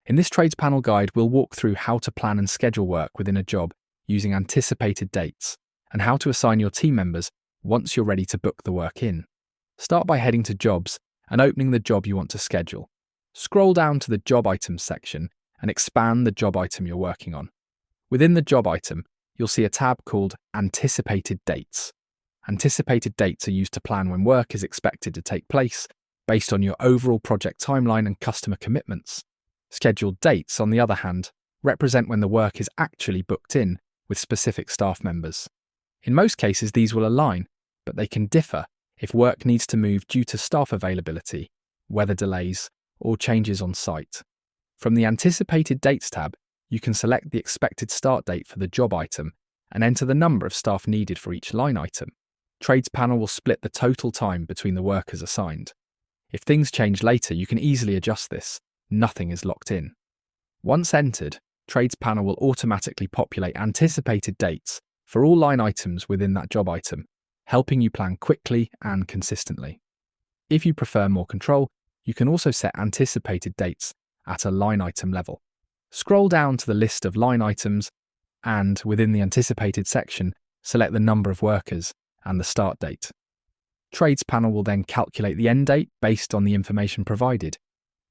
In this Trades Panel guide, we'll walk through how to plan and schedule work within a job using anticipated dates, and how to assign your team members once you're ready to book the work in. Start by heading to Jobs and opening the job you want to schedule. Scroll down to the Job Items section and expand the job item you're working on. Within the job item, you'll see a tab called Anticipated Dates. Anticipated dates are used to plan when work is expected to take place based on your overall project timeline and customer commitments. Scheduled dates, on the other hand, represent when the work is actually booked in with specific staff members. In most cases, these will align, but they can differ if work needs to move due to staff availability, weather delays, or changes on site. From the Anticipated Dates tab, you can select the expected start date for the job item and enter the number of staff needed for each line item. Trades Panel will split the total time between the workers assigned. If things change later, you can easily adjust this. Nothing is locked in. Once entered, Trades Panel will automatically populate anticipated dates for all line items within that job item, helping you plan quickly and consistently. If you prefer more control, you can also set anticipated dates at a line item level. Scroll down to the list of line items and, within the anticipated section, select the number of workers and the start date. Trades Panel will then calculate the end date based on the information provided.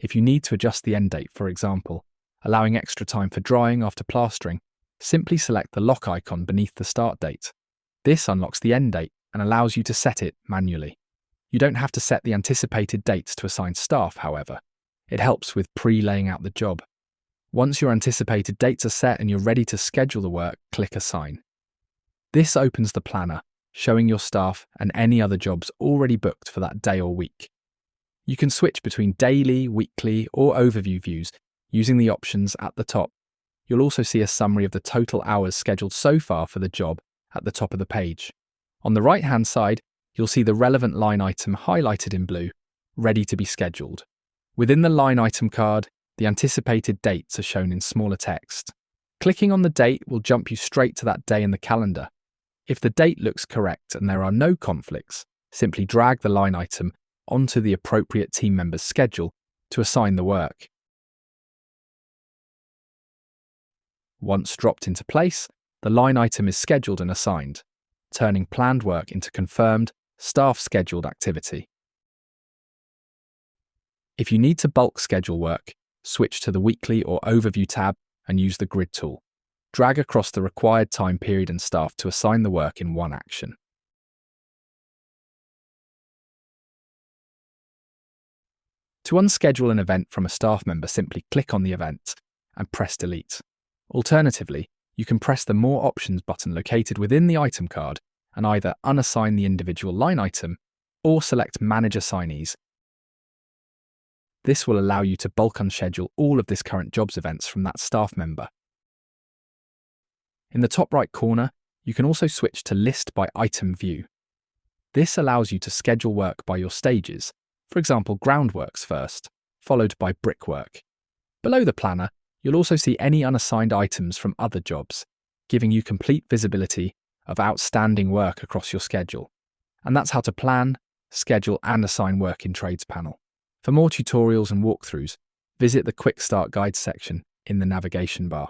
If you need to adjust the end date, for example, allowing extra time for drying after plastering, simply select the lock icon beneath the start date. This unlocks the end date and allows you to set it manually. You don't have to set the anticipated dates to assign staff, however. It helps with pre-laying out the job. Once your anticipated dates are set and you're ready to schedule the work, click Assign. This opens the planner, showing your staff and any other jobs already booked for that day or week. You can switch between daily, weekly, or overview views using the options at the top. You'll also see a summary of the total hours scheduled so far for the job at the top of the page. On the right-hand side, you'll see the relevant line item highlighted in blue, ready to be scheduled. Within the line item card, the anticipated dates are shown in smaller text. Clicking on the date will jump you straight to that day in the calendar. If the date looks correct and there are no conflicts, simply drag the line item onto the appropriate team member's schedule to assign the work. Once dropped into place, the line item is scheduled and assigned, turning planned work into confirmed, staff-scheduled activity. If you need to bulk schedule work, switch to the Weekly or Overview tab and use the Grid tool. Drag across the required time period and staff to assign the work in one action. To unschedule an event from a staff member, simply click on the event and press Delete. Alternatively, you can press the More Options button located within the item card and either unassign the individual line item or select Manage Assignees. This will allow you to bulk unschedule all of this current job's events from that staff member. In the top right corner, you can also switch to List by Item view. This allows you to schedule work by your stages, for example groundworks first, followed by brickwork. Below the planner, you'll also see any unassigned items from other jobs, giving you complete visibility of outstanding work across your schedule. And that's how to plan, schedule and assign work in Trades Panel. For more tutorials and walkthroughs, visit the Quick Start Guide section in the navigation bar.